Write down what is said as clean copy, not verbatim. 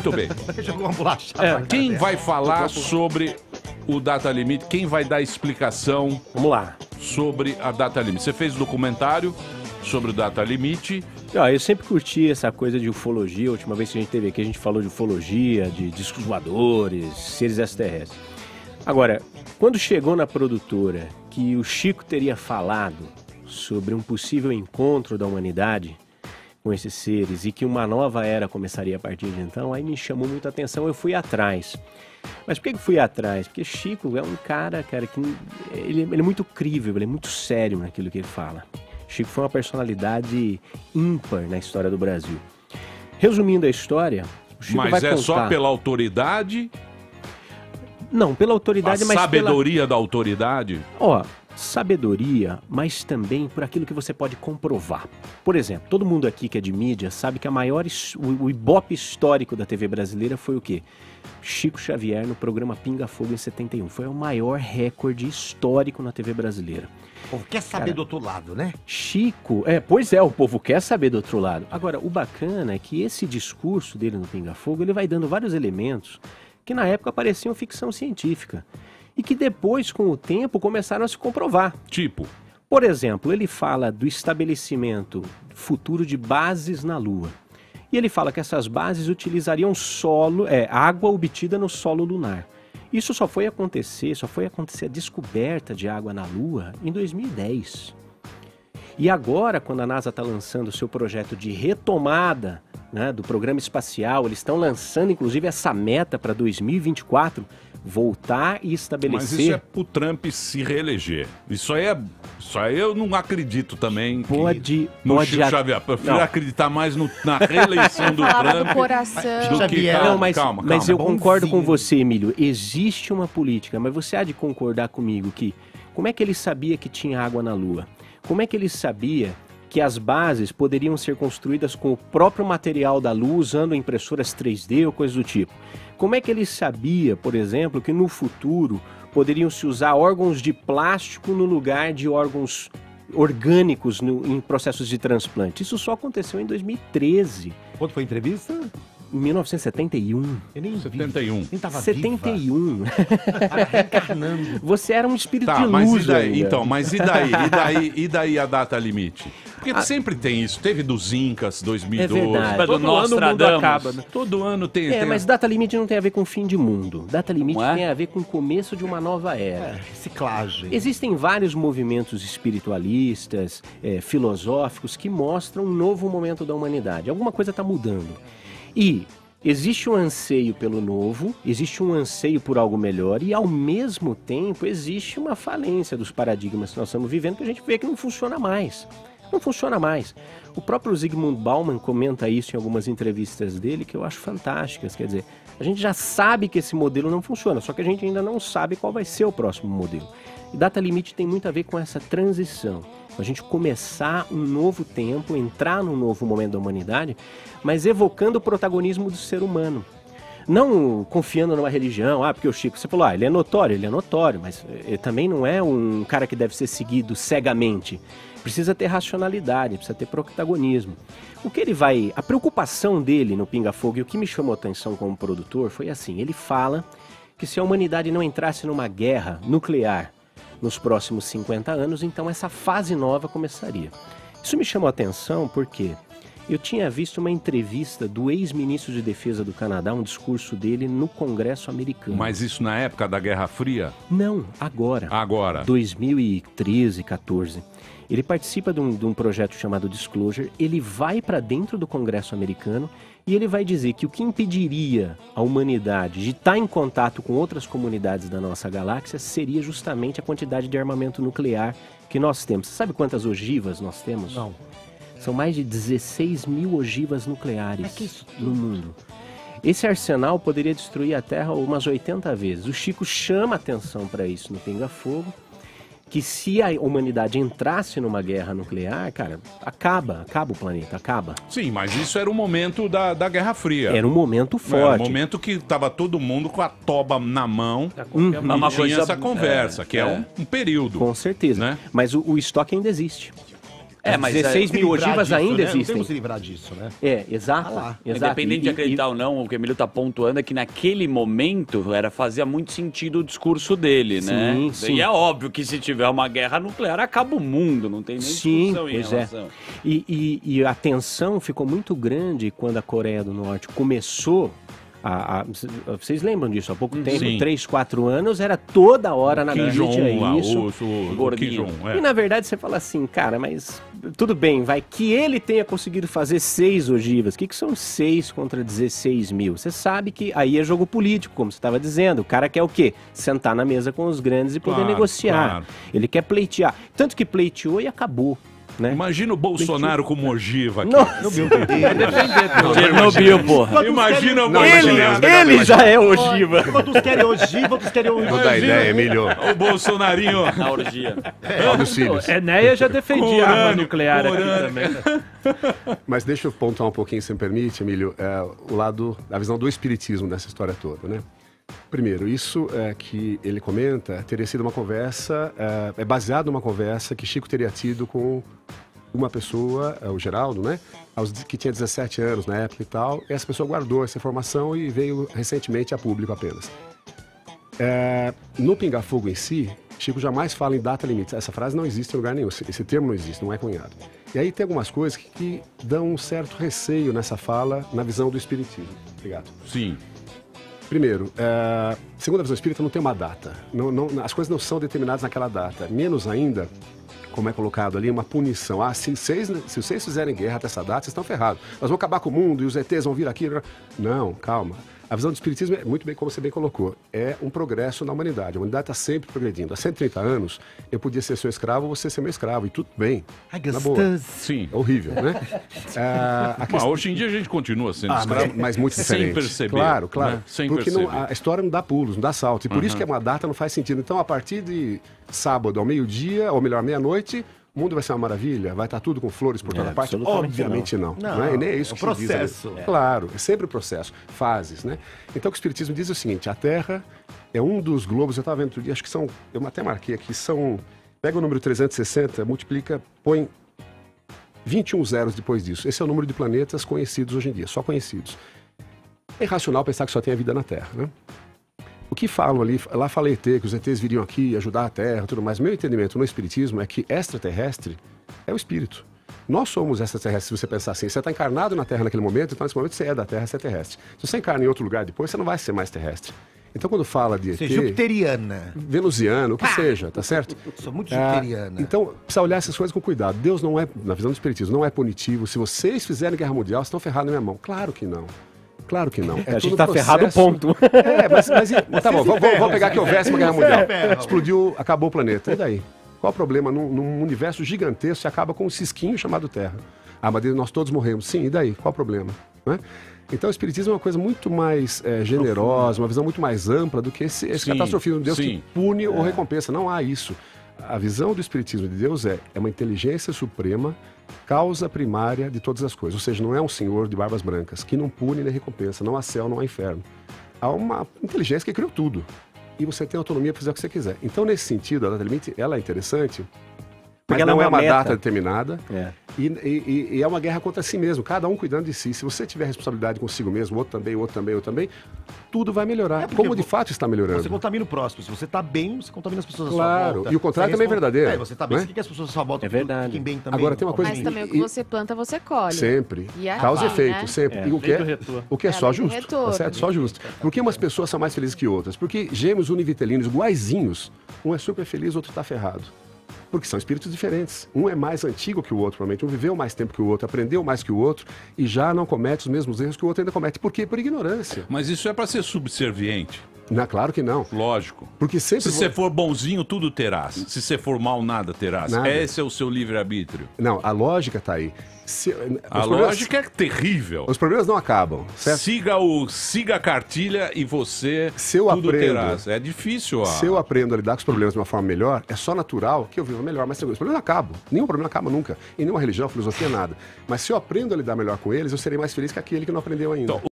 Muito bem. Jogou uma bolachada. Quem vai falar sobre o Data Limite? Quem vai dar explicação? Vamos lá. Sobre a Data Limite. Você fez um documentário sobre o Data Limite. Eu sempre curti essa coisa de ufologia. A última vez que a gente teve aqui, a gente falou de ufologia, de discos voadores, seres extraterrestres. Agora, quando chegou na produtora que o Chico teria falado sobre um possível encontro da humanidade com esses seres e que uma nova era começaria a partir de então, aí me chamou muita atenção, eu fui atrás. Mas por que eu fui atrás? Porque Chico é um cara que ele é muito crível, ele é muito sério naquilo que ele fala. Chico foi uma personalidade ímpar na história do Brasil. Resumindo a história, o Chico vai contar... Mas é só pela autoridade? Não, pela autoridade, mas sabedoria da autoridade? Sabedoria, mas também por aquilo que você pode comprovar. Por exemplo, todo mundo aqui que é de mídia sabe que o ibope histórico da TV brasileira foi o quê? Chico Xavier no programa Pinga Fogo em 71. Foi o maior recorde histórico na TV brasileira. O povo quer saber do outro lado, né? Chico, pois é, o povo quer saber do outro lado. Agora, o bacana é que esse discurso dele no Pinga Fogo, ele vai dando vários elementos que na época pareciam ficção científica. E que depois, com o tempo, começaram a se comprovar. Tipo? Por exemplo, ele fala do estabelecimento futuro de bases na Lua. E ele fala que essas bases utilizariam água obtida no solo lunar. Isso só foi acontecer a descoberta de água na Lua em 2010. E agora, quando a NASA está lançando o seu projeto de retomada, né, do programa espacial, eles estão lançando inclusive essa meta para 2024, voltar e estabelecer... Mas isso é pro Trump se reeleger. Isso aí eu não acredito também. No Chico Xavier. Prefiro acreditar mais na reeleição do Trump. Do coração. Do que, calma. Mas eu concordo com você, Emílio. Existe uma política, mas você há de concordar comigo que... Como é que ele sabia que tinha água na Lua? Como é que ele sabia que as bases poderiam ser construídas com o próprio material da Lua, usando impressoras 3D ou coisas do tipo? Como é que ele sabia, por exemplo, que no futuro poderiam se usar órgãos de plástico no lugar de órgãos orgânicos em processos de transplante? Isso só aconteceu em 2013. Quando foi a entrevista? Em 1971. Eu nem 71. Nem tava 71. Reencarnando. Você era um espírito de luz. Mas e daí? ainda. Então, e daí a data limite? Porque sempre tem isso. Teve dos Incas, 2012. É verdade. Todo ano o mundo acaba, né? Todo ano tem... Mas data limite não tem a ver com fim de mundo. Data limite tem a ver com o começo de uma nova era. Reciclagem. Existem vários movimentos espiritualistas, filosóficos, que mostram um novo momento da humanidade. Alguma coisa está mudando. E existe um anseio pelo novo, existe um anseio por algo melhor e, ao mesmo tempo, existe uma falência dos paradigmas que nós estamos vivendo que a gente vê que não funciona mais. Não funciona mais. O próprio Zygmunt Bauman comenta isso em algumas entrevistas dele que eu acho fantásticas. Quer dizer, a gente já sabe que esse modelo não funciona, só que a gente ainda não sabe qual vai ser o próximo modelo. E data limite tem muito a ver com essa transição. A gente começar um novo tempo, entrar num novo momento da humanidade, mas evocando o protagonismo do ser humano. Não confiando numa religião, porque o Chico, você falou, ele é notório, mas ele também não é um cara que deve ser seguido cegamente. Precisa ter racionalidade, precisa ter protagonismo. A preocupação dele no Pinga Fogo, e o que me chamou a atenção como produtor, foi assim, ele fala que se a humanidade não entrasse numa guerra nuclear nos próximos 50 anos, então essa fase nova começaria. Isso me chamou a atenção porque eu tinha visto uma entrevista do ex-ministro de Defesa do Canadá, um discurso dele no Congresso americano. Mas isso na época da Guerra Fria? Não, agora. 2013, 14. Ele participa de um projeto chamado Disclosure, ele vai para dentro do Congresso americano e ele vai dizer que o que impediria a humanidade de estar em contato com outras comunidades da nossa galáxia seria justamente a quantidade de armamento nuclear que nós temos. Você sabe quantas ogivas nós temos? Não. São mais de 16 mil ogivas nucleares no mundo. Esse arsenal poderia destruir a Terra umas 80 vezes. O Chico chama atenção para isso no Pinga Fogo, que se a humanidade entrasse numa guerra nuclear, cara, acaba o planeta, acaba. Sim, mas isso era o momento da Guerra Fria. Era um momento forte. Era um momento que tava todo mundo com a toba na mão e tinha essa conversa, que é um período. Com certeza, né? Mas o estoque ainda existe. Mas 16 mil ogivas ainda existem. Não temos que livrar disso, né? Exato. Independente de acreditar ou não, o que o Emílio está pontuando é que naquele momento fazia muito sentido o discurso dele, né? Sim. E é óbvio que se tiver uma guerra nuclear, acaba o mundo, não tem nem discussão em relação. E a tensão ficou muito grande quando a Coreia do Norte começou vocês lembram disso? Há pouco tempo, 3, 4 anos, era toda hora na mídia isso. O Kim Jong, E na verdade você fala assim, cara, mas tudo bem, vai que ele tenha conseguido fazer 6 ogivas. O que são 6 contra 16 mil? Você sabe que aí é jogo político, como você estava dizendo. O cara quer o quê? Sentar na mesa com os grandes e poder negociar. Claro. Ele quer pleitear. Tanto que pleiteou e acabou. Né? Imagina o Bolsonaro como ogiva aqui. Chernobyl, porra. Imagina o Bolsonaro. Ele já é ogiva. Quantos querem ogiva, outros querem ogiva. Vou dar ideia, Emílio. O Bolsonarinho. Na orgia. Dos filhos. Enéia já defendia a arma nuclear aqui também. Mas deixa eu pontuar um pouquinho, se me permite, Emílio, a visão do espiritismo dessa história toda, né? Primeiro, isso que ele comenta teria sido uma conversa, é baseado numa conversa que Chico teria tido com uma pessoa, o Geraldo, né? Que tinha 17 anos na época e tal. E essa pessoa guardou essa informação e veio recentemente a público apenas. No Pinga Fogo em si, Chico jamais fala em data limite. Essa frase não existe em lugar nenhum, esse termo não existe, não é cunhado. E aí tem algumas coisas que dão um certo receio nessa fala, na visão do espiritismo. Obrigado. Sim. Primeiro, segundo a visão espírita, não tem uma data. As coisas não são determinadas naquela data. Menos ainda, como é colocado ali, uma punição. Se vocês fizerem guerra até essa data, vocês estão ferrados. Nós vamos acabar com o mundo e os ETs vão vir aqui. Não, calma. A visão do espiritismo é muito bem, como você bem colocou, é um progresso na humanidade. A humanidade está sempre progredindo. Há 130 anos, eu podia ser seu escravo ou você ser meu escravo. E tudo bem. Na boa. Sim. É horrível, né? Mas hoje em dia a gente continua sendo escravo. Mas muito diferente. Sem perceber. Claro. Né? Sem porque perceber. A história não dá pulos, não dá salto. E por isso que uma data não faz sentido. Então, a partir de sábado ao meio-dia, ou melhor, meia-noite, o mundo vai ser uma maravilha? Vai estar tudo com flores por toda parte? Obviamente não. E nem é isso que se diz. Processo. Claro, é sempre o processo. Fases, né? Então, o que o Espiritismo diz é o seguinte, a Terra é um dos globos, eu estava vendo outro dia, acho que são, eu até marquei aqui, pega o número 360, multiplica, põe 21 zeros depois disso. Esse é o número de planetas conhecidos hoje em dia, só conhecidos. É irracional pensar que só tem a vida na Terra, né? O que falam ali, lá fala ET, que os ETs viriam aqui ajudar a Terra e tudo mais. Meu entendimento no Espiritismo é que extraterrestre é o espírito. Nós somos extraterrestres, se você pensar assim. Você está encarnado na Terra naquele momento, então nesse momento você é da Terra, você é terrestre. Se você encarna em outro lugar depois, você não vai ser mais terrestre. Então quando fala de ET... Você é jupiteriana. Venusiano, o que seja, tá certo? Sou muito jupiteriana. Então, precisa olhar essas coisas com cuidado. Deus não é, na visão do Espiritismo, não é punitivo. Se vocês fizerem guerra mundial, vocês estão ferrados na minha mão. Claro que não. Claro que não. A gente tá ferrado, ponto. Mas tá bom, vamos pegar que houvesse uma guerra mundial. Explodiu, acabou o planeta. E daí? Qual o problema? Num universo gigantesco, você acaba com um cisquinho chamado Terra. Mas nós todos morremos. Sim, e daí? Qual o problema? Né? Então o Espiritismo é uma coisa muito mais generosa, uma visão muito mais ampla do que esse catastrofismo de Deus que pune ou recompensa. Não há isso. A visão do Espiritismo de Deus é uma inteligência suprema, causa primária de todas as coisas. Ou seja, não é um senhor de barbas brancas que não pune nem recompensa. Não há céu, não há inferno. Há uma inteligência que criou tudo. E você tem autonomia para fazer o que você quiser. Então, nesse sentido, a data limite, ela é interessante, mas não é uma data determinada. E é uma guerra contra si mesmo, cada um cuidando de si. Se você tiver responsabilidade consigo mesmo, outro também, tudo vai melhorar. Como de fato está melhorando. Você contamina o próximo. Se você está bem, você contamina as pessoas à sua volta. Claro, e o contrário também é verdadeiro. Você está bem, você quer que as pessoas à sua volta fiquem bem também. Agora tem uma coisa... Mas também o que você planta, você colhe. Sempre. Causa e efeito, né? Sempre. E o que é só justo. Tá certo? Só justo. Por que umas pessoas são mais felizes que outras? Porque gêmeos univitelinos iguaizinhos, um é super feliz, o outro está ferrado. Porque são espíritos diferentes. Um é mais antigo que o outro, provavelmente. Um viveu mais tempo que o outro, aprendeu mais que o outro e já não comete os mesmos erros que o outro ainda comete. Por quê? Por ignorância. Mas isso é para ser subserviente. Não, claro que não. Lógico. Porque sempre... Se você for bonzinho, tudo terás. Se você for mal, nada terás. Esse é o seu livre-arbítrio. Não, a lógica está aí. A lógica é terrível. Os problemas não acabam, certo? Siga a cartilha e você tudo terás. É difícil. Se eu aprendo a lidar com os problemas de uma forma melhor, é só natural que eu viva melhor, mas os problemas não acabam. Nenhum problema acaba nunca. Em nenhuma religião, filosofia, nada. Mas se eu aprendo a lidar melhor com eles, eu serei mais feliz que aquele que não aprendeu ainda. Então,